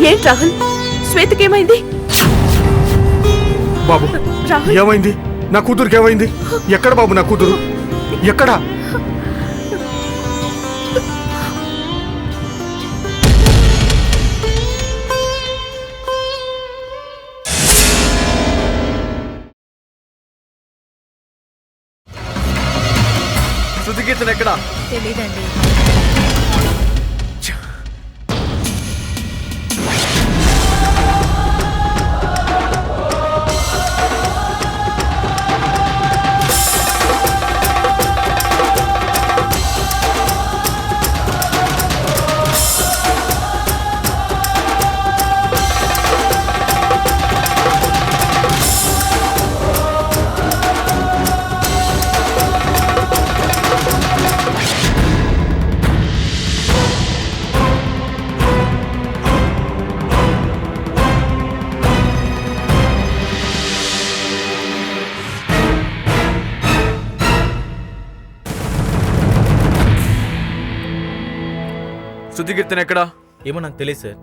ఏంటి రాహుల్, శ్వేతకేమైంది? బాబు ఏమైంది? నా కూతురికి ఏమైంది? ఎక్కడ బాబు నా కూతురు? ఎక్కడ? శృతికీర్తన ఎక్కడ? తెలీదండి. శృతికీర్తన ఎక్కడ? ఏమో నాకు తెలియదు సార్.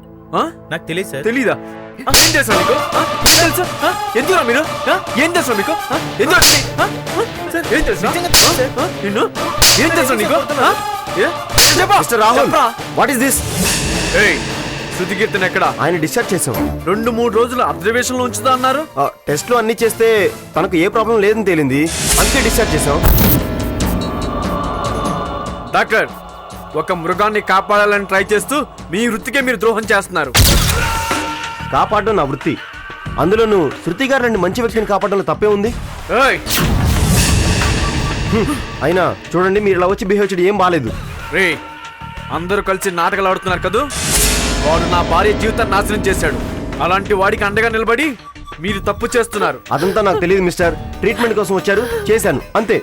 నాకు తెలియదు సార్. తెలీదా? ఏం చేస్తారు మీకు? తెలుసా? ఎందుకు మీరు? ఏం చేస్తారు మీకు? ఎందుకు ఏం చేస్తా నిన్ను? ఏం చేస్తా నీకు? Mister Rahul, what is this? Shrutikeerthana ఎక్కడ? ఆయన డిశ్చార్జ్ చేసాం. 2-3 రోజులు అబ్జర్వేషన్ లో ఉంచుతా అన్నారు. టెస్ట్లు అన్ని చేస్తే తనకు ఏ ప్రాబ్లం లేదని తేలింది, అందుకే డిశ్చార్జ్ చేసాం. డాక్టర్, ఒక మృగాన్ని కాపాడాలని ట్రై చేస్తూ మీ వృత్తికే మీరు ద్రోహం చేస్తున్నారు. కాపాడడం నా వృత్తి, అందులోనూ శృతి గారు లాంటి మంచి వ్యక్తిని కాపాడడంలో తప్పే ఉంది. అయినా చూడండి, మీరు ఇలా వచ్చి బిహేవ్ చేయడం ఏం బాలేదు. రే, అందరూ కలిసి నాటకాలు ఆడుతున్నారు కదూ. వాడు నా భార్య జీవితాన్ని నాశనం చేశాడు. అలాంటి వాడికి అండగా నిలబడి మీరు తప్పు చేస్తున్నారు. అదంతా నాకు తెలియదు మిస్టర్. ట్రీట్మెంట్ కోసం వచ్చారు, చేశాను, అంతే.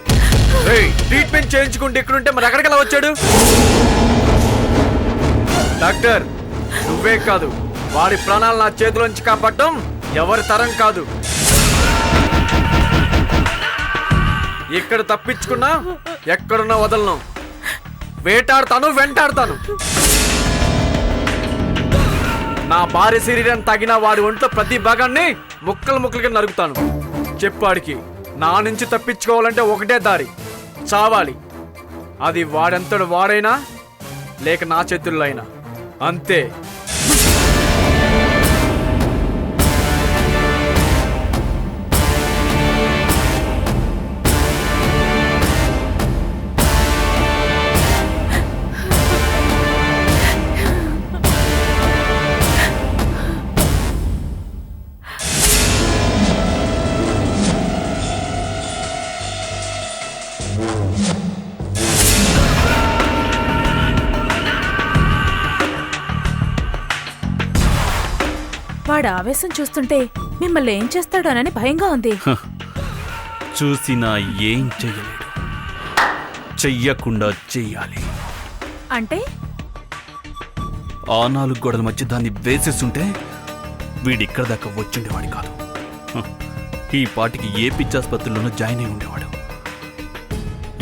ట్రీట్మెంట్ చేయించుకుంటే ఎక్కడుంటే మరి అక్కడికి ఎలా వచ్చాడు? డాక్టర్, నువ్వే కాదు, వాడి ప్రాణాలు నా చేతిలోంచి కాపాడటం ఎవరి తరం కాదు. ఇక్కడ తప్పించుకున్నా ఎక్కడున్నా వదలను. వేటాడతాను, వెంటాడతాను. నా భార్య శరీరాన్ని తగిన వాడి ఒంట్లో ప్రతి భాగాన్ని ముక్కలు ముక్కలుగా నరుగుతాను. చెప్పాడికి నా నుంచి తప్పించుకోవాలంటే ఒకటే దారి, చావాలి. అది వాడంతడు వాడైనా లేక నా చేతుల్లో అయినా, అంతే. వాడు ఆవేశం చూస్తుంటే మిమ్మల్ని ఏం చేస్తాడోనని భయంగా ఉంది. చూసినా ఏం చెయ్యలేడు, చెయ్యకుండా చెయ్యాలి. అంటే ఆ 4 గోడల మధ్య దాన్ని వేసేస్తుంటే వీడిక్కడ దాకా వచ్చిండేవాడు కాదు. ఈ పాటికి ఏ పిచ్చాసుపత్రిలోనూ జాయిన్ అయి ఉండేవాడు.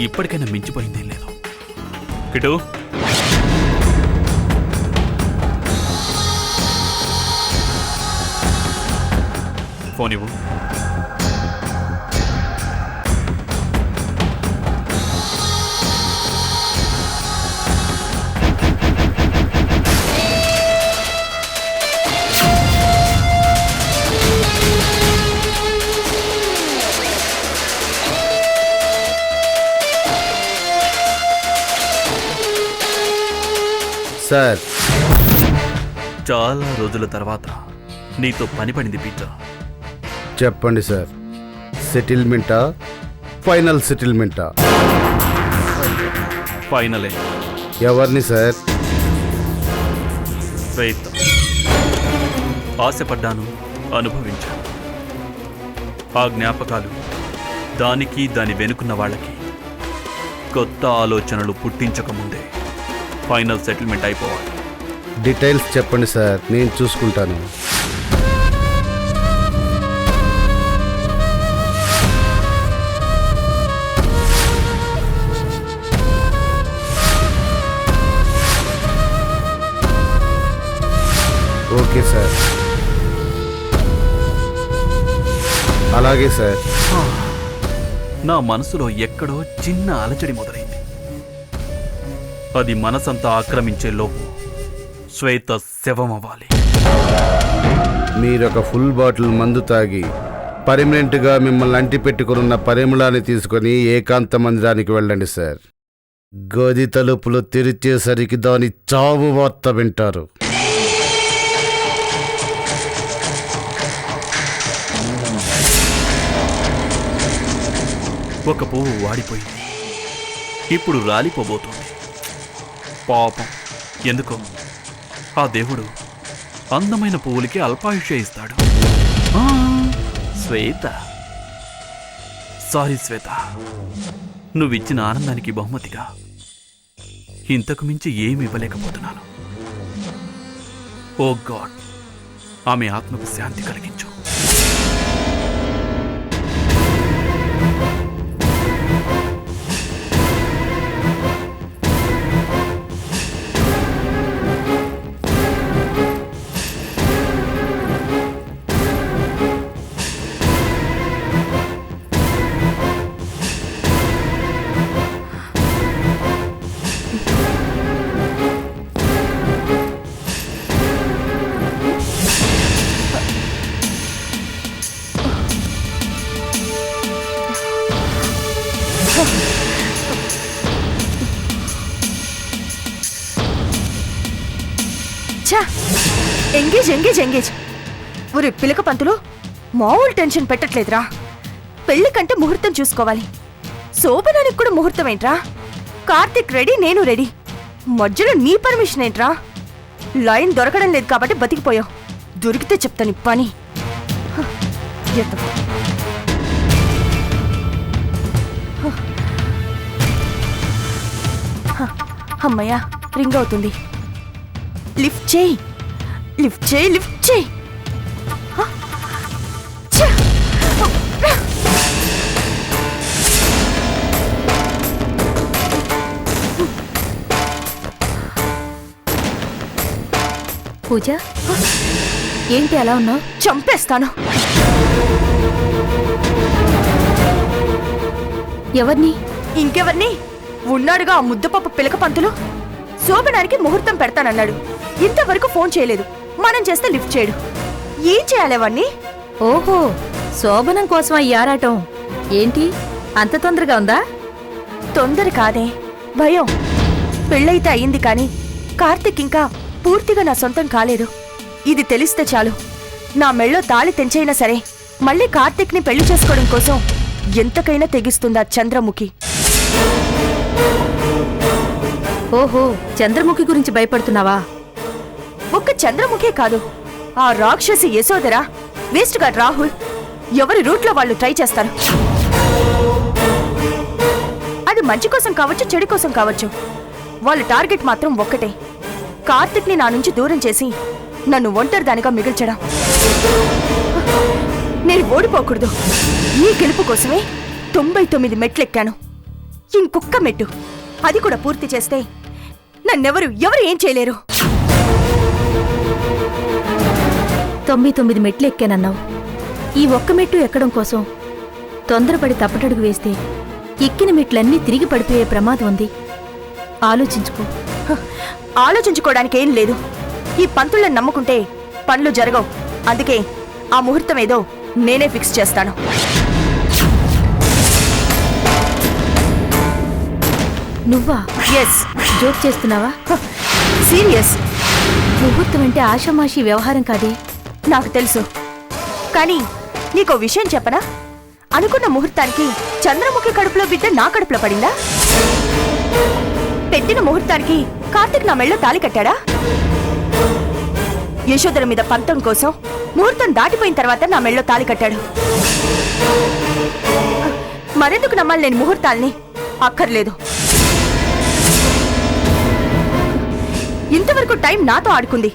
ఇప్పటికైనా మించిపోయిందేం లేదు. కిటు, ఫోన్ ఇవ్వు. సార్, చాలా రోజుల తర్వాత నీతో పని పడింది పీటర్. చెప్పండి సార్, సెటిల్మెంటా, ఫైనల్ సెటిల్మెంటా? ఫైనలే. ఎవరిని సార్? ప్రయత్నం. ఆశపడ్డాను, అనుభవించాను. ఆ జ్ఞాపకాలు దానికి దాని వెనుకున్న వాళ్ళకి కొత్త ఆలోచనలు పుట్టించకముందే ఫైనల్ సెటిల్మెంట్ అయిపోవాలి. డీటెయిల్స్ చెప్పండి సార్, నేను చూసుకుంటాను. ఓకే సార్, అలాగే సార్. నా మనసులో ఎక్కడో చిన్న అలజడి మొదలైంది. అది మనసంతా ఆక్రమించే లోపు శ్వేత శవమవ్వాలి. మీరొక ఫుల్ బాటిల్ మందు తాగి పర్మనెంట్గా మిమ్మల్ని అంటి పెట్టుకున్న పరిమళాన్ని తీసుకొని ఏకాంత మందిరానికి వెళ్ళండి సార్. గది తలుపులు తెరిచేసరికి దాని చావు వార్త వింటారు. ఒక పువ్వు వాడిపోయింది, ఇప్పుడు రాలిపోబోతోంది. పాపం, ఎందుకో ఆ దేవుడు అందమైన పువ్వులకి అల్పాయుష్య ఇస్తాడు. ఆ, శ్వేత, సారీ శ్వేత, నువ్విచ్చిన ఆనందానికి బహుమతిగా ఇంతకు మించి ఏమి ఇవ్వలేకపోతున్నాను. ఓ గాడ్, ఆమె ఆత్మకు శాంతి కలిగించు. Engage engage engage. ఊరి పిలక పంతులు మామూలు టెన్షన్ పెట్టట్లేదురా. పెళ్లి కంటే ముహూర్తం చూసుకోవాలి. శోభనానికి కూడా ముహూర్తం ఏంట్రా? కార్తిక్ రెడీ, నేను రెడీ. మధ్యలో నీ పర్మిషన్ ఏంట్రా? లైన్ దొరకడం లేదు కాబట్టి బతికిపోయావు. దొరికితే చెప్తాను పని. అమ్మయ్యా, రింగ్ అవుతుంది. లిఫ్ట్ చేయి, లిఫ్ట్ చేయి, లిఫ్ట్ చేయి. పూజ, ఏంటి అలా ఉన్నావు? చంపేస్తాను. ఎవరిని? ఇంకెవరిని? ఉన్నాడుగా ఆ ముద్దపప్పు పిలక పంతులు. శోభనానికి ముహూర్తం పెడతానన్నాడు. ఇంతవరకు ఫోన్ చేయలేదు. మనం చేస్తే లిఫ్ట్ చేయడు. ఏం చేయాలి అవన్నీ? ఓహో, శోభనం కోసం ఈ ఆరాటం. ఏంటి అంత తొందరగా ఉందా? తొందర కాదే, భయం. పెళ్ళైతే అయింది కానీ కార్తిక్ ఇంకా పూర్తిగా నా సొంతం కాలేదు. ఇది తెలిస్తే చాలు, నా మెళ్ళో తాళి తెంచైనా సరే మళ్ళీ కార్తిక్ని పెళ్లి చేసుకోవడం కోసం ఎంతకైనా తెగిస్తుందా చంద్రముఖి. ఓహో, చంద్రముఖి గురించి భయపడుతున్నావా? ఒక్క చంద్రముఖే కాదు, ఆ రాక్షసి యశోదరా, వేస్ట్ గాడ్ రాహుల్, ఎవరి రూట్లో వాళ్ళు ట్రై చేస్తారు. అది మంచి కోసం కావచ్చు, చెడు కోసం కావచ్చు. వాళ్ళ టార్గెట్ మాత్రం ఒక్కటే, కార్తిక్ని నా నుంచి దూరం చేసి నన్ను ఒంటరిదానిగా మిగిల్చడం. నేను ఓడిపోకూడదు. ఈ గెలుపు కోసమే 99 మెట్లెక్కాను. ఇంకొక్క మెట్టు, అది కూడా పూర్తి చేస్తే నన్నెవరు ఏం చేయలేరు. 99 మెట్లు ఎక్కానన్నావు. ఈ ఒక్క మెట్టు ఎక్కడం కోసం తొందరపడి తప్పటడుగు వేస్తే ఎక్కిన మెట్లన్నీ తిరిగి పడిపోయే ప్రమాదం ఉంది. ఆలోచించుకో. ఆలోచించుకోవడానికి ఏం లేదు. ఈ పంతులను నమ్ముకుంటే పనులు జరగవు. అందుకే ఆ ముహూర్తం ఏదో నేనే ఫిక్స్ చేస్తాను. నువ్వా? ఎస్. జోక్ చేస్తున్నావా? సీరియస్. ముహూర్తం అంటే ఆషామాషి వ్యవహారం కాదే. నాకు తెలుసు, కానీ నీకో విషయం చెప్పనా? అనుకున్న ముహూర్తానికి చంద్రముఖి కడుపులో బిడ్డ నా కడుపులో పడిందా? పెట్టిన ముహూర్తానికి కార్తిక్ నా మెళ్ళో తాళి కట్టాడా? యశోదర మీద పంతం కోసం ముహూర్తం దాటిపోయిన తర్వాత నా మెళ్ళో తాళి కట్టాడు. మరెందుకు నమ్మాలి నేను ముహూర్తాల్ని? అక్కర్లేదు. ఇంతవరకు టైం నాతో ఆడుకుంది,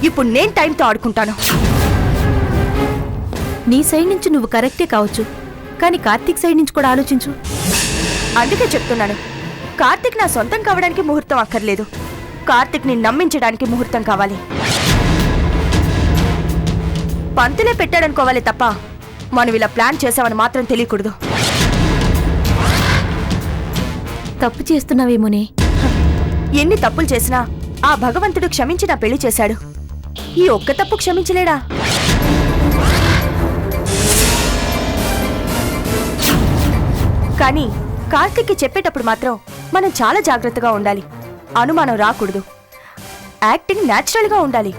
ఇప్పుడు నేను టైంతో ఆడుకుంటాను. నీ సైడ్ నుంచి నువ్వు కరెక్టే కావచ్చు, కానీ కార్తీక్ సైడ్ నుంచి కూడా ఆలోచించు. అందుకే చెప్తున్నాను, కార్తిక్ నా సొంతం కావడానికి ముహూర్తం అక్కర్లేదు. కార్తిక్ ని నమ్మించడానికి ముహూర్తం కావాలి. పంతులే పెట్టాడనుకోవాలి తప్ప మనం ఇలా ప్లాన్ చేసామని మాత్రం తెలియకూడదు. తప్పు చేస్తున్నావేమోనే. ఎన్ని తప్పులు చేసినా ఆ భగవంతుడు క్షమించి నా పెళ్లి చేశాడు. ఈ ఒక్క తప్పు క్షమించలేడా? కానీ కార్తీక్కి చెప్పేటప్పుడు మాత్రం మనం చాలా జాగ్రత్తగా ఉండాలి. అనుమానం రాకూడదు. యాక్టింగ్ న్యాచురల్గా ఉండాలి.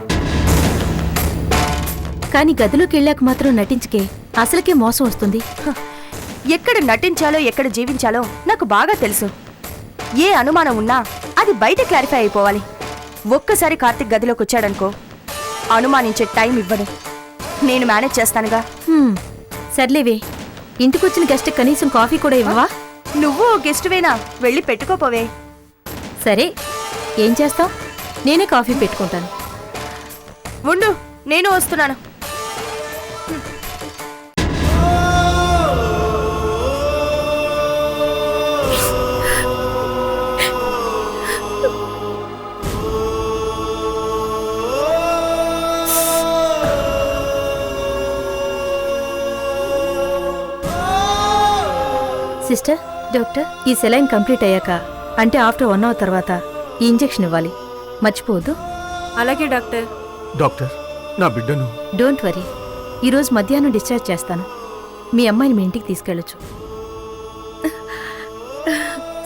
కానీ గదిలోకి వెళ్ళాక మాత్రం నటించకే, అసలుకే మోసం వస్తుంది. ఎక్కడ నటించాలో ఎక్కడ జీవించాలో నాకు బాగా తెలుసు. ఏ అనుమానం ఉన్నా అది బయట క్లారిఫై అయిపోవాలి. ఒక్కసారి కార్తీక్ గదిలోకి వచ్చాడనుకో, అనుమానించే టైం ఇవ్వను. నేను మేనేజ్ చేస్తానుగా. సర్లేవే, ఇంటికొచ్చిన గెస్ట్ కనీసం కాఫీ కూడా ఇవ్వవా? నువ్వు ఓ గెస్టువేనా, వెళ్ళి పెట్టుకోపోవే. సరే, ఏం చేస్తావ్? నేనే కాఫీ పెట్టుకుంటాను. ఉండు, నేను వస్తున్నాను. సిస్టర్, డాక్టర్, ఈ సెలైన్ కంప్లీట్ అయ్యాక, అంటే ఆఫ్టర్ 1 అవర్ తర్వాత ఈ ఇంజెక్షన్ ఇవ్వాలి. మర్చిపోవద్దు. అలాగే డాక్టర్. డాక్టర్, నా బిడ్డను. డోంట్ వరీ, ఈరోజు మధ్యాహ్నం డిశ్చార్జ్ చేస్తాను. మీ అమ్మాయిని మీ ఇంటికి తీసుకెళ్ళొచ్చు.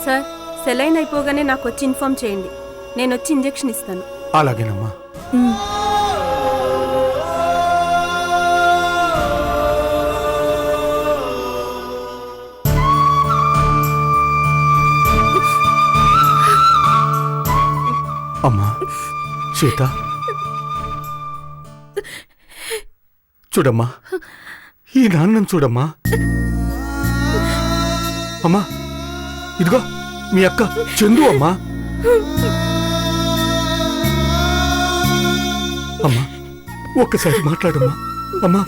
సార్, సెలైన్ అయిపోగానే నాకు వచ్చి ఇన్ఫార్మ్ చేయండి. నేను వచ్చి ఇంజెక్షన్ ఇస్తాను. అలాగేనమ్మా. అమ్మా సీత, చూడమ్మా, ఈ నాన్నను చూడమ్మా. అమ్మా, ఇదిగో మీ అక్క చందు అమ్మా. అమ్మా, ఒక్కసారి మాట్లాడమ్మా. అమ్మా,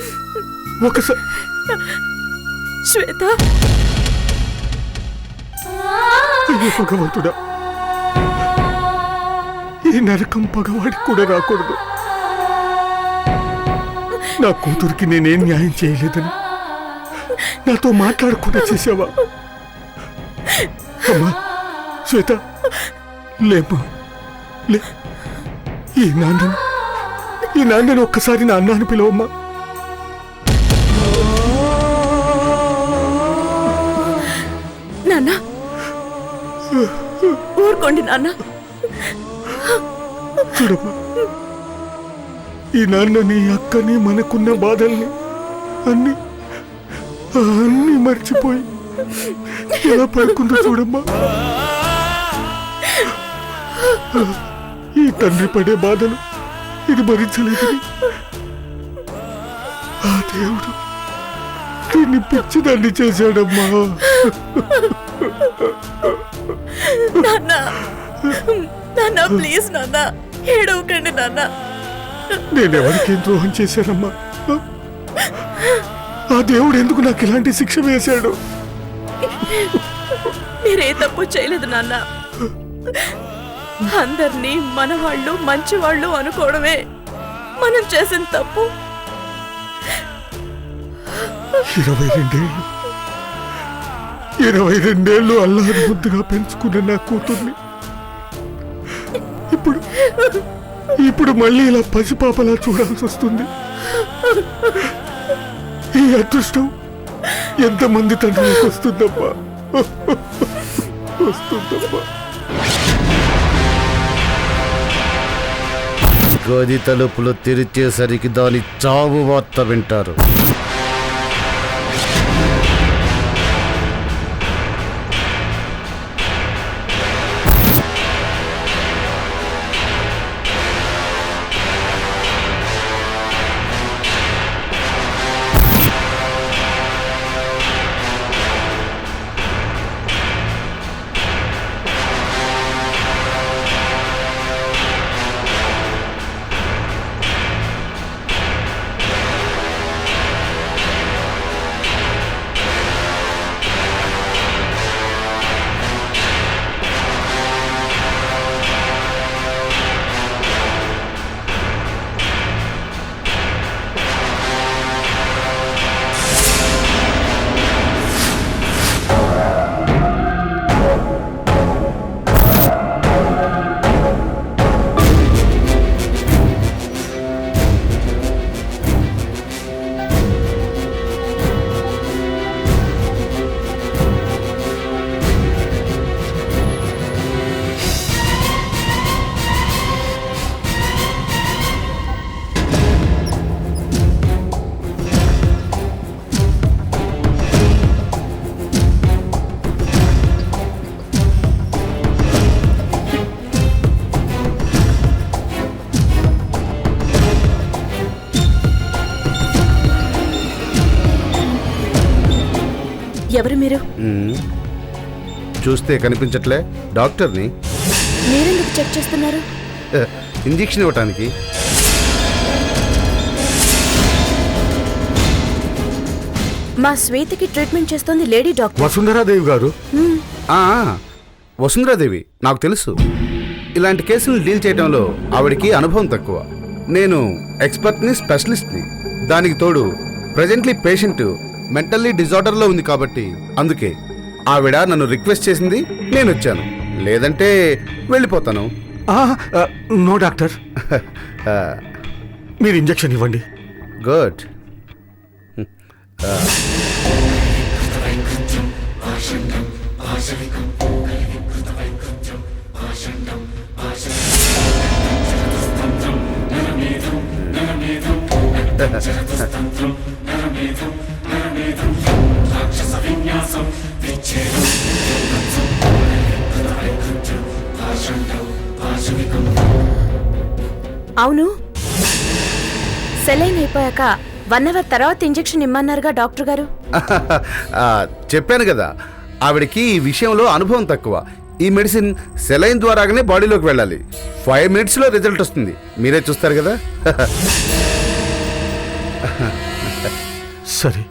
ఒక్కసారి. శ్వేత, అయ్యో భగవంతుడా, ఈ నరకం పగవాడికి కూడా రాకూడదు. నా కూతురికి నేనేం న్యాయం చేయలేదని నాతో మాట్లాడకుండా చేసావా? అమ్మా శ్వేత, లేమ్మా, లే. ఈ నాన్నని ఒక్కసారి నా అన్నాను పిలవమ్మా. నాన్న, ఊరుకోండి నాన్న. చూడమ్మా, ఈ నాన్నని, అక్కని, మనకున్న బాధల్ని అన్ని మర్చిపోయి ఎలా పడుకుందో చూడమ్మా. ఈ తండ్రి పడే బాధలు ఇది భరించలేదని ఆ దేవుడు దీన్ని పిచ్చిదాన్ని చేశాడమ్మా. నాన్న, ప్లీజ్ నాన్న, ఏడవకండి నాన్న. నేనెవరికేం ద్రోహం చేశానమ్మా? ఆ దేవుడు ఎందుకు నాకు ఇలాంటి శిక్ష వేశాడు? మీరే తప్పు చేయలేదు నాన్న. అందరినీ మనవాళ్ళు, మంచివాళ్ళు అనుకోవడమే మనం చేసిన తప్పు. 22 అల్లారు ముద్దుగా పెంచుకున్న నా కూతుర్ని ఇప్పుడు మళ్ళీ ఇలా పసిపాపలా చూడాల్సి వస్తుంది. ఈ అదృష్టం ఎంతమంది తండ్రులకు వస్తుందమ్మా, వస్తుందమ్మా. గది తలుపులు తెరిచేసరికి దాని చావు వార్త వింటారు. ఎవరు మీరు? చూస్తే కనిపించట్లే, డాక్టర్ని. మీరెందుకు చెక్ చేస్తున్నారు? ఇంజెక్షన్ ఇవ్వటానికి. మా శ్వేతకి ట్రీట్మెంట్ చేస్తోంది లేడీ డాక్టర్. వసుంధరాదేవి గారు. ఆ, వసుంధరాదేవి నాకు తెలుసు. ఇలాంటి కేసులు డీల్ చేయడంలో ఆవిడికి అనుభవం తక్కువ. నేను ఎక్స్పర్ట్ని, స్పెషలిస్ట్ని. దానికి తోడు ప్రజెంట్లీ పేషెంట్ మెంటల్లీ డిజార్డర్లో ఉంది కాబట్టి అందుకే ఆవిడ నన్ను రిక్వెస్ట్ చేసింది, నేను వచ్చాను. లేదంటే వెళ్ళిపోతాను. నో డాక్టర్, మీరు ఇంజెక్షన్ ఇవ్వండి. గుడ్. అవును, సెలైన్ అయిపోయాక 1 అవర్ తర్వాత ఇంజెక్షన్ ఇమ్మన్నారుగా డాక్టర్ గారు. చెప్పాను కదా, ఆవిడకి ఈ విషయంలో అనుభవం తక్కువ. ఈ మెడిసిన్ సెలైన్ ద్వారాగానే బాడీలోకి వెళ్ళాలి. 5 minutesలో రిజల్ట్ వస్తుంది. మీరే చూస్తారు కదా. సరే.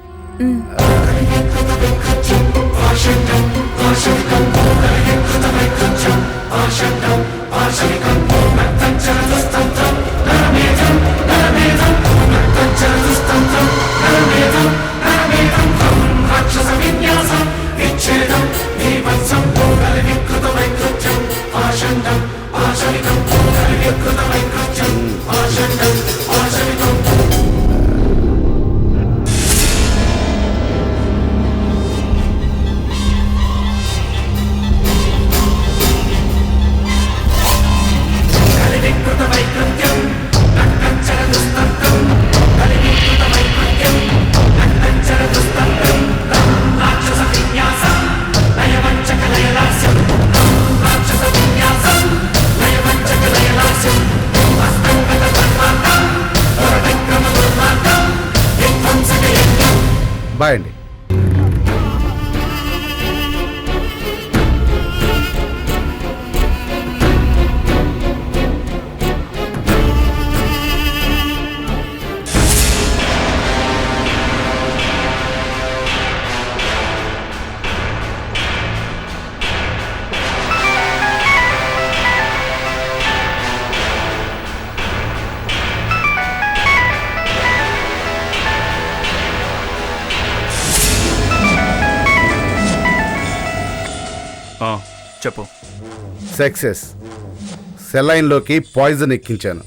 బాయ్ అండి. చెప్పు. సక్సెస్. సెలైన్లోకి పాయిజన్ ఎక్కించాను.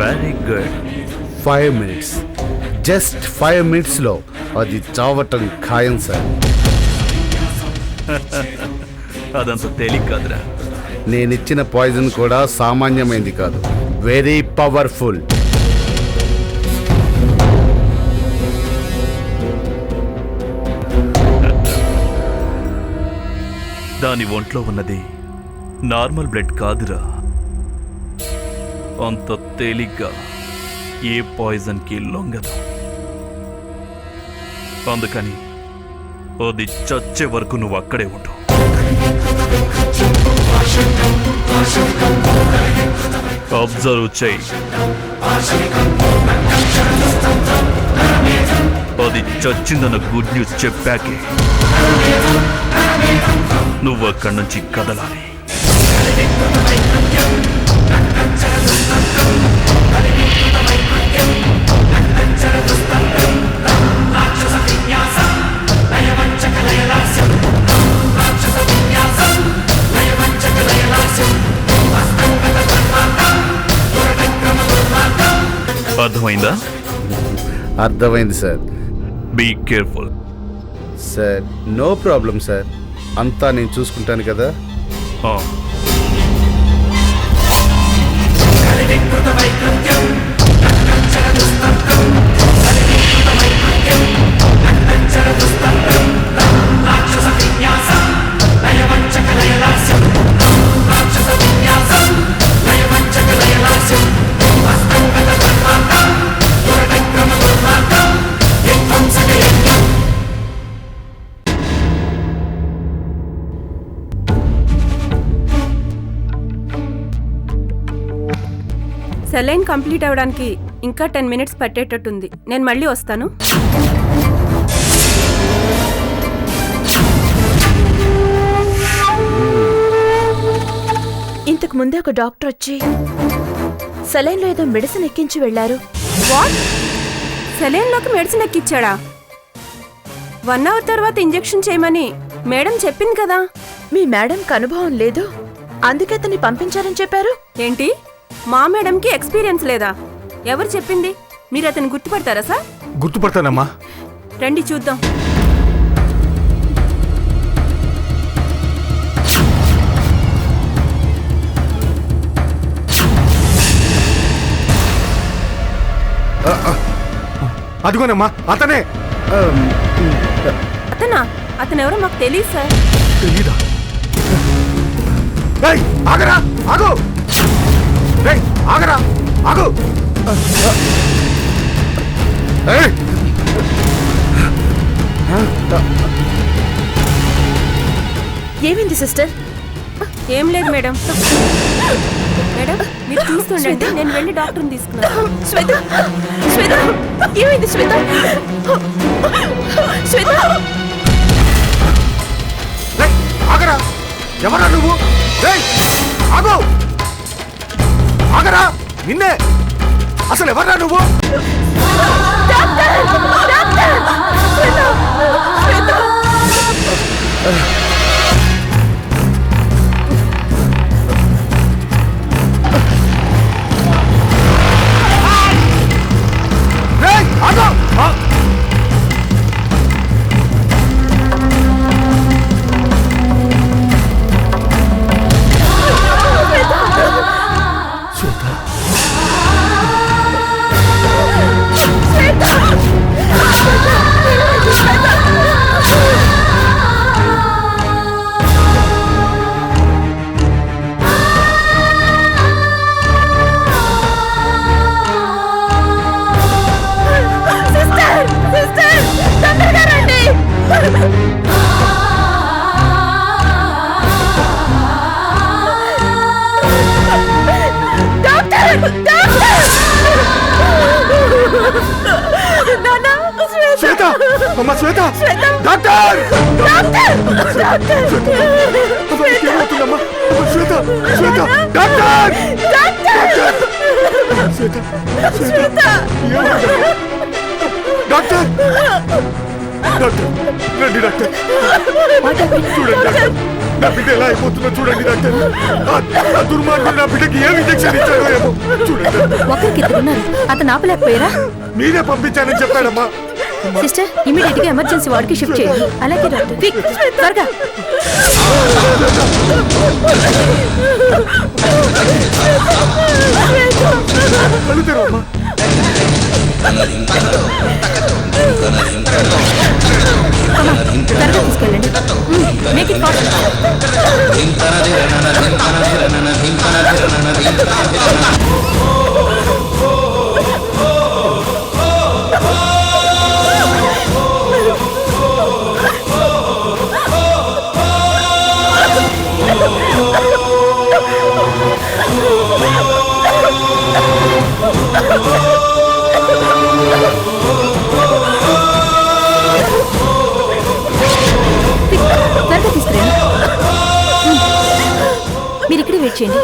Very good. 5 minutes, జస్ట్ 5 minutesలో అది చావటం ఖాయం సార్. అదంత తేలిక కాదురా. నేనిచ్చిన పాయిజన్ కూడా సామాన్యమైంది కాదు, వెరీ పవర్ఫుల్. దాని ఒంట్లో ఉన్నది నార్మల్ బ్లడ్ కాదురా. అంత తేలిగ్గా ఏ పాయిజన్కి లొంగదు. అందుకని అది చచ్చే వరకు నువ్వు అక్కడే ఉండు. అబ్జర్వ్ చేయి. అది చచ్చిందన్న గుడ్ న్యూస్ చెప్పాకే నువ్వు అక్కడి నుంచి కదలాలి. అర్థమైందా? అర్థమైంది sir. Be careful. Sir no problem sir, అంతా నేను చూసుకుంటాను కదా. సెలైన్ కంప్లీట్ అవ్వడానికి ఇంకా 10 మినిట్స్ పట్టేటట్టుంది. నేను మళ్ళీ వస్తాను. ఇంతకు ముందే ఒక డాక్టర్ వచ్చి సెలైన్లో ఏదో మెడిసిన్ ఎక్కించి వెళ్లారు. వాట్? సెలైన్లోకి మెడిసిన్ ఎక్కిచ్చాడా? 1 అవర్ తర్వాత ఇంజెక్షన్ చేయమని మేడం చెప్పింది కదా. మీ మేడంకి అనుభవం లేదు, అందుకే అతన్ని పంపించారని చెప్పారు. ఏంటి, మా మేడంకి ఎక్స్పీరియన్స్ లేదా? ఎవరు చెప్పింది? మీరు అతను గుర్తుపడతారా సార్? గుర్తుపడతానమ్మా. రండి చూద్దాం. అదిగోనమ్మా అతనే. అతనా? అతను ఎవరో మాకు తెలియదు సార్. తెలీదా? ఏయ్, ఆగరా, ఆగు! ఏయ్, ఆగరా, ఆగు! ఏయ్! ఏమైంది సిస్టర్? ఏం లేదు మేడం. మేడం మీరు చూస్తుండండి, నేను వెళ్ళి డాక్టర్ని తీసుకున్నాను. శ్వేత, శ్వేత, ఏమైంది శ్వేత? శ్వేత, ఏయ్, ఆగరా! ఎవరా నువ్వు? ఏయ్, ఆగు! ఆగరా! నిన్నే! అసలు ఎవరా నువ్వు? ఏయ్, ఆగు! శ్వేత, అమ్మ శ్వేత, డాక్టర్! ఏమవుతుందమ్మా? శ్వేత, శ్వేత, డాక్టర్! శ్వేత, శ్వేత, ఏమవుతుందమ్మా? డాక్టర్! డాక్టర్, రండి డాక్టర్. చూడండి డాక్టర్, నా బిడ్డ ఎలా అయిపోతుందో చూడండి డాక్టర్. ఆ దుర్మార్గుడు నా బిడ్డకి ఏం ఇంజెక్షన్ ఇచ్చాడో ఏమో చూడండి. ఒకరికిద్దరున్నారు, అతను ఆపలేకపోయారా? మీరే పంపించానని చెప్పాడమ్మా. సిస్టర్, ఇమీడియట్ గా ఎమర్జెన్సీ వార్డ్ కి షిఫ్ట్ చేయండి. అలాగే డాక్టర్, క్విక్, త్వరగా. కళ్ళు తెరవమ్మా. త్వరగా తీసుకెళ్ళండి. Make it fast. త్వరగా తీసుకురండి. మీరు ఇక్కడే వెయిట్ చేయండి.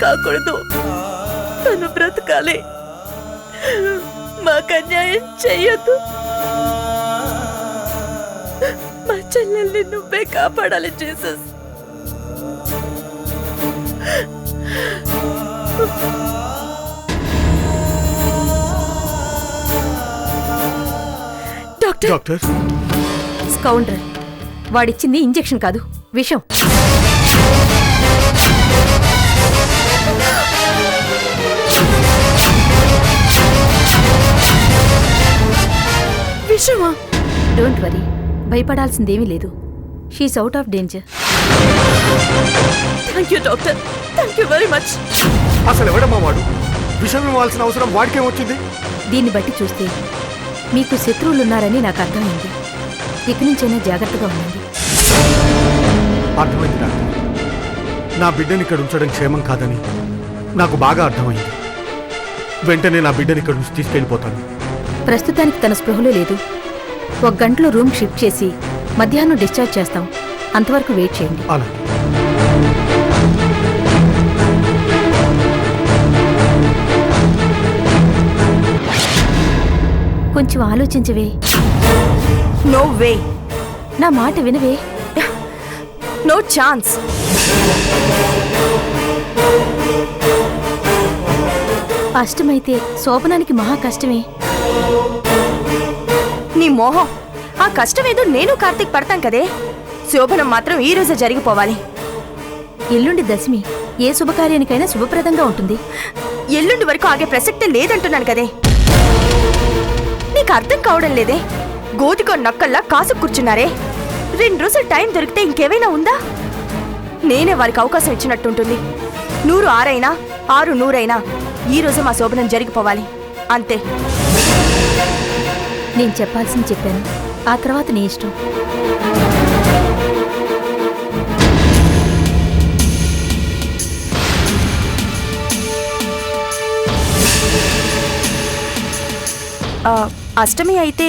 కాకూడదు. తను బ్రతకాలి. మాకు అన్యాయం చెయ్యొద్దు. మా చెల్లెల్ని నువ్వే కాపాడాలి జీసస్. డాక్టర్, డాక్టర్ స్కౌండ్రల్, వాడిచ్చింది ఇంజెక్షన్ కాదు, విషం. విషమా? డోంట్ వరీ, భయపడాల్సిందేమీ లేదు. She's out of danger. Thank you doctor, thank you very much. అసలు ఎవడమ్మా వాడు? విషయం ఇవ్వాల్సిన అవసరం వాడికేమొచ్చింది? దీన్ని బట్టి చూస్తే మీకు శత్రువులున్నారని నాకు అర్థమైంది. ఇక నుంచైనా జాగ్రత్తగా ఉండండి. అర్థమైంది డాక్టర్. నా బిడ్డని ఇక్కడ ఉంచడం క్షేమం కాదని నాకు బాగా అర్థమైంది. వెంటనే నా బిడ్డని ఇక్కడ నుంచి తీసుకెళ్ళిపోతాను. ప్రస్తుతానికి తన స్పృహలో లేదు. 1 గంటలో రూమ్ షిఫ్ట్ చేసి మధ్యాహ్నం డిశ్చార్జ్ చేస్తాం. అంతవరకు వెయిట్ చేయండి. అలా కొంచెం ఆలోచించవే. No way. నా మాట వినవే. No chance. కష్టమైతే శోభనానికి మహా కష్టమే. నీ మోహం. ఆ కష్టమేదో నేను కార్తీక్ పడతాం కదే. శోభనం మాత్రం ఈ రోజే జరిగిపోవాలి. ఎల్లుండి దశమి. ఏ శుభకార్యానికైనా శుభప్రదంగా ఉంటుంది. ఎల్లుండి వరకు ఆగే ప్రసక్తే లేదంటున్నాను కదే. నీకు అర్థం కావడం లేదే. గోతికో నక్కల్లా కాసు కూర్చున్నారే. 2 రోజులు టైం దొరికితే ఇంకేమైనా ఉందా? నేనే వారికి అవకాశం ఇచ్చినట్టుంటుంది. 100 6 6 100 ఈ రోజు మా శోభనం జరిగిపోవాలి, అంతే. నేను చెప్పాల్సింది చెప్పాను. ఆ తర్వాత నీ ఇష్టం. అష్టమి అయితే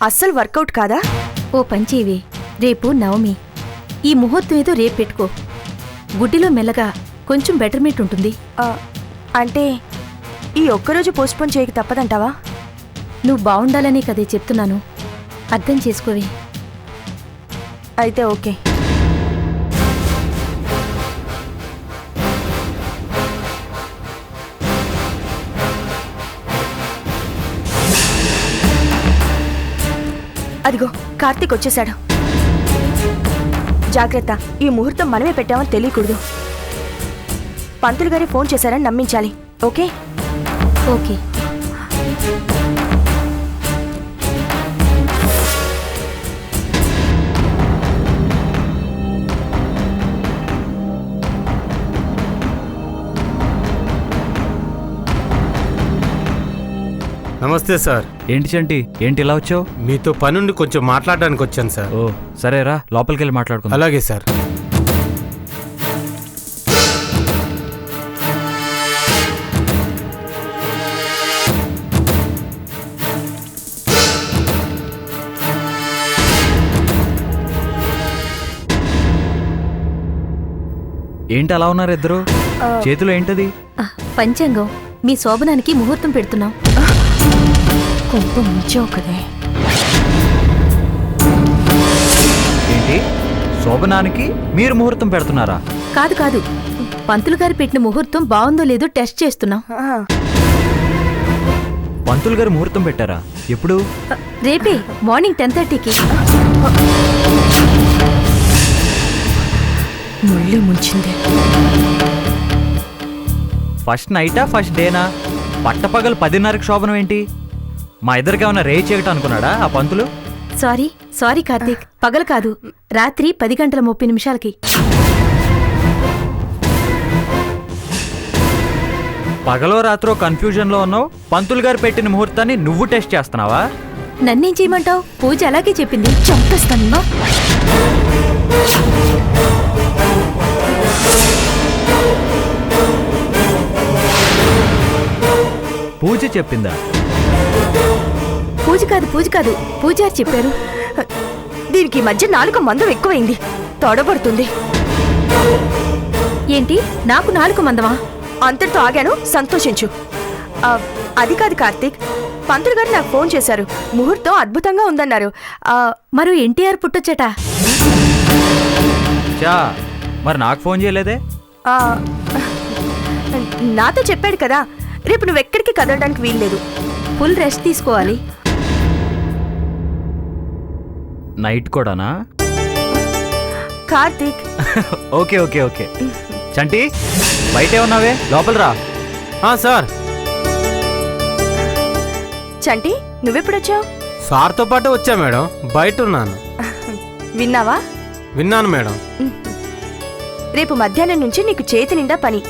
అస్సలు వర్కౌట్ కాదా? ఓ పంచేవే, రేపు నవమి. ఈ ముహూర్తం ఏదో రేపు పెట్టుకో. గుడ్డిలో మెల్లగా కొంచెం బెటర్మెంట్ ఉంటుంది. అంటే ఈ ఒక్కరోజు పోస్ట్పోన్ చేయక తప్పదంటావా? నువ్వు బావుండాలనే కదే చెప్తున్నాను. అర్థం చేసుకోవే. అయితే ఓకే. అదిగో కార్తీక్ వచ్చేశాడు. జాగ్రత్త, ఈ ముహూర్తం మనమే పెట్టామని తెలియకూడదు. పంతులు గారి ఫోన్ చేశారని నమ్మించాలి. Okay okay. నమస్తే సార్. ఏంటి చంటి, ఏంటి ఇలా వచ్చావు? మీతో పనుండి కొంచెం మాట్లాడడానికి వచ్చాను సార్. ఓ సరేరా, లోపలికి వెళ్ళి మాట్లాడుకుందాం. అలాగే సార్. ఏంటి అలా ఉన్నారు ఇద్దరు? చేతిలో ఏంటది? పంచాంగం. మీ శోభనానికి ముహూర్తం పెడుతున్నాం. కొంత ముంచావు కదే. ఏంటి, శోభనానికి మీరు ముహూర్తం పెడుతున్నారా? కాదు కాదు, పంతులు గారు పెట్టిన ముహూర్తం బాగుందో లేదో టెస్ట్ చేస్తున్నాం. పంతులు గారు ముహూర్తం పెట్టారా? ఎప్పుడు? రేపే మార్నింగ్ 10:30కి. ముళ్ళి ముంచింది. ఫస్ట్ నైటా ఫస్ట్ డేనా? పట్టపగలు 10:30కి శోభనం ఏంటి? మా ఇద్దరికి ఏమన్నా రే చేయటం అనుకున్నాడా ఆ పంతులు? సారీ కార్తీక్, పగలు కాదు, రాత్రి 10:30 పగలో రాత్రో కన్ఫ్యూజన్లో ఉన్నావు. పంతులు గారు పెట్టిన ముహూర్తాన్ని నువ్వు టెస్ట్ చేస్తున్నావా? నన్నేం చేయమంటావు? పూజ అలాగే చెప్పింది. చంపేస్తాను. పూజ చెప్పిందా? పూజ కాదు, పూజారి చెప్పారు. దీనికి మధ్య 4 మందం ఎక్కువైంది, తొడబడుతుంది. ఏంటి, నాకు 4 మందమా? అంతటితో ఆగాను, సంతోషించు. అది కాదు కార్తీక్, పంతులు గారు నాకు ఫోన్ చేశారు. ముహూర్తం అద్భుతంగా ఉందన్నారు. మరో ఎన్టీఆర్ పుట్టొచ్చట. చా మరి నాకు ఫోన్ చేయలేదే? నాతో చెప్పాడు కదా, రేపు నువ్వెక్కడికి కదలడానికి వీల్లేదు. ఫుల్ రెస్ట్ తీసుకోవాలి. నైట్ కూడానా? Karthik okay okay okay. Chanti బయటే ఉన్నావే, లోపల రా. సార్. చంటి నువ్వెప్పుడొచ్చావు? సార్తో పాటు వచ్చా మేడం, బయట ఉన్నాను. విన్నావా? విన్నాను మేడం. రేపు మధ్యాహ్నం నుంచి నీకు చేతి నిండా పని.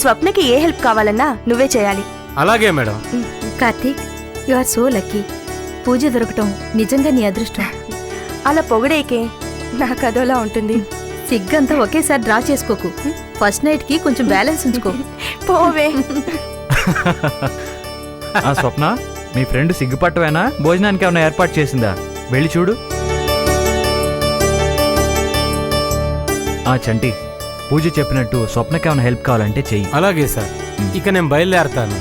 స్వప్నకి ఏ హెల్ప్ కావాలన్నా నువ్వే చేయాలి. అలాగే madam. Karthik, you are so lucky. Pooja దొరకటం నిజంగా నీ అదృష్టం. అలా పొగడేకే నాకు అదోలా ఉంటుంది. సిగ్గంతా ఒకేసారి డ్రా చేసుకోకు. ఫస్ట్ నైట్ కి కొంచెం బ్యాలెన్స్ ఉంచుకో. పోవే. స్వప్న, మీ ఫ్రెండ్ సిగ్గుపట్టవేనా? భోజనానికి ఏమైనా ఏర్పాటు చేసిందా? వెళ్ళి చూడు. చంటి, పూజ చెప్పినట్టు స్వప్నకి ఏమైనా హెల్ప్ కావాలంటే చెయ్యి. అలాగే సార్. ఇక నేను బయలుదేరతాను.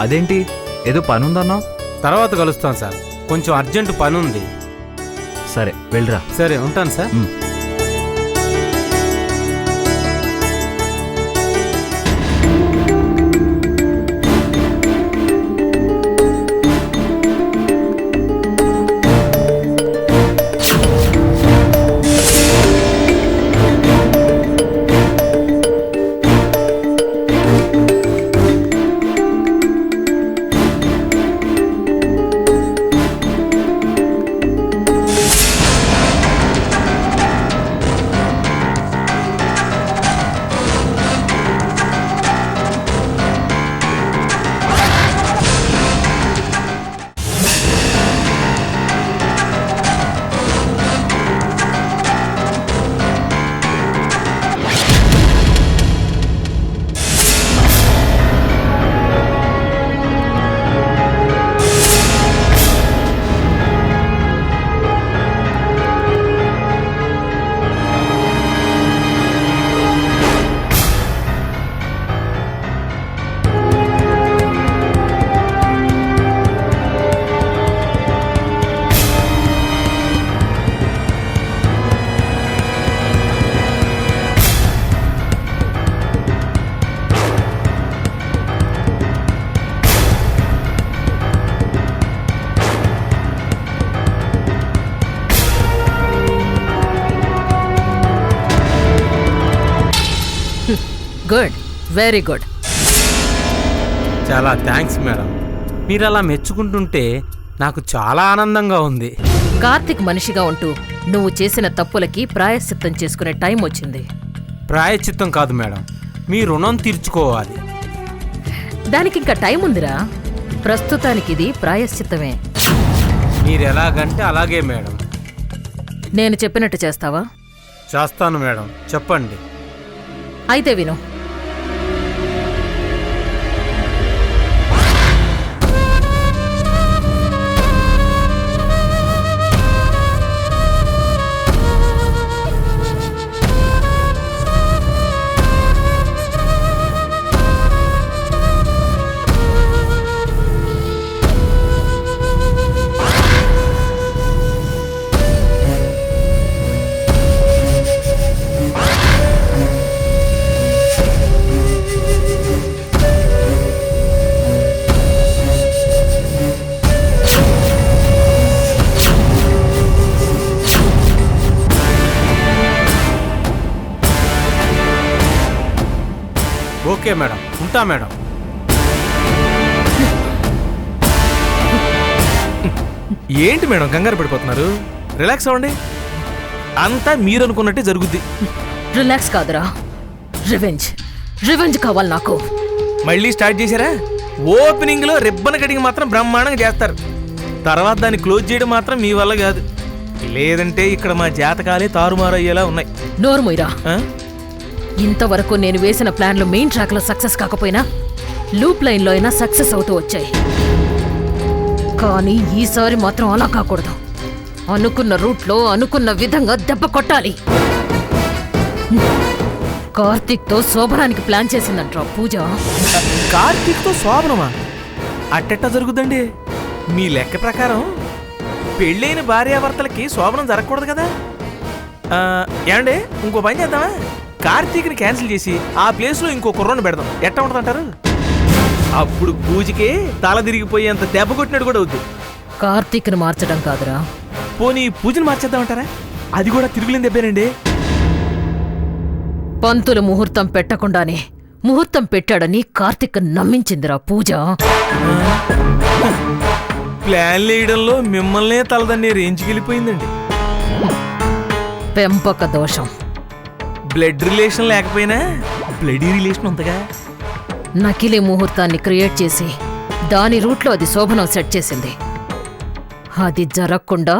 అదేంటి, ఏదో పని ఉందన్నావు? తర్వాత కలుస్తాను సార్, కొంచెం అర్జెంట్ పని ఉంది. సరే వెళ్ళరా. సరే ఉంటాను సార్. Good, very good. చాలా థ్యాంక్స్ మేడం. మీరు అలా మెచ్చుకుంటుంటే నాకు చాలా ఆనందంగా ఉంది. కార్తిక్ మనిషిగా ఉంటూ నువ్వు చేసిన తప్పులకి ప్రాయశ్చిత్తం చేసుకునే టైం వచ్చింది. ప్రాయశ్చిత్తం కాదు మేడం, మీ రుణం తీర్చుకోవాలి. దానికి ఇంకా టైం ఉందిరా. ప్రస్తుతానికి ఇది ప్రాయశ్చిత్తమే. మీరు ఎలాగంటే అలాగే మేడం. నేను చెప్పినట్టు చేస్తావా? చేస్తాను మేడం, చెప్పండి. అయితే విను. ఓకే మేడం, ఉంటా మేడం. ఏంటి మేడం కంగారు పడిపోతున్నారు? రిలాక్స్ అవ్వండి, అంతా మీరు అనుకున్నట్టే జరుగుద్ది. రిలాక్స్ కాదురా, రివెంజ్. రివెంజ్ కావాలి నాకు. మళ్ళీ స్టార్ట్ చేశారా? ఓపెనింగ్ లో రిబ్బన్ కటింగ్ మాత్రం బ్రహ్మాండంగా చేస్తారు, తర్వాత దాన్ని క్లోజ్ చేయడం మాత్రం మీ వల్ల కాదు. లేదంటే ఇక్కడ మా జాతకాలే తారుమారు అయ్యేలా ఉన్నాయి. నోర్మోయిరా, ఇంతవరకు నేను వేసిన ప్లాన్లు మెయిన్ ట్రాక్ లో సక్సెస్ కాకపోయినా లూప్ లైన్ లో అయినా సక్సెస్ అవుతూ వచ్చాయి. కానీ ఈసారి మాత్రం అలా కాకూడదు. అనుకున్న రూట్లో అనుకున్న విధంగా దెబ్బ కొట్టాలి. కార్తీక్తో శోభనానికి ప్లాన్ చేసిందంట్రా పూజ. కార్తీక్తో శోభనమా? అట్టెట్టా జరుగుద్దండి? మీ లెక్క ప్రకారం పెళ్ళైన భార్యాభర్తలకి శోభనం జరగకూడదు కదా. ఏమండి, ఇంకో పని చేద్దామా? కార్తీక్ని క్యాన్సిల్ చేసి ఆ ప్లేస్లో ఇంకో కుర్రోని పెడదాం. ఎట్టా ఉంటుందంటారు? అప్పుడు పూజకి తల తిరిగిపోయేంత దెబ్బ కొట్టినట్టు కూడా అవుద్ది. కార్తీక్ని మార్చడం కాదురా, పోనీ పూజను మార్చేద్దామంటారా? అది కూడా తిరుగులేని దెబ్బేనండి. పంతులు ముహూర్తం పెట్టకుండానే ముహూర్తం పెట్టాడని కార్తీక్ నమ్మించిందిరా పూజ. ప్లాన్ వేయడంలో మిమ్మల్నే తలదన్నే రేంజ్కి వెళ్ళిపోయిందండి. పెంపక దోషం. బ్లడ్ రిలేషన్ లేకపోయినా బ్లడీ రిలేషన్ ఉందిగా. నకిలీ ముహూర్తాన్ని క్రియేట్ చేసి దాని రూట్లో అది శోభనం సెట్ చేసింది. అది జరగకుండా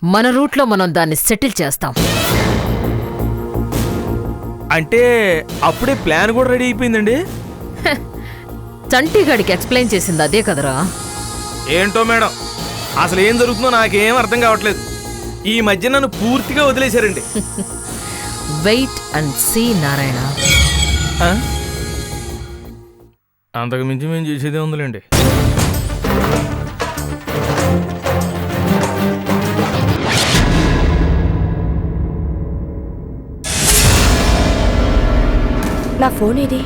మన రూట్లో మనం దాన్ని సెటిల్ చేస్తాం. అంటే అప్పుడే ప్లాన్ కూడా రెడీ అయిపోయిందండి. చంటిగాడికి ఎక్స్ప్లెయిన్ చేసింది అదే కదరా. ఏంటో మేడం, అసలు ఏం జరుగుతుందో నాకేం అర్థం కావట్లేదు. ఈ మధ్య నన్ను పూర్తిగా వదిలేశారండి. Wait and see Narayana. అంతకు మించి మేము చేసేదే ఉందిలేండి. నా ఫోన్ ఏది?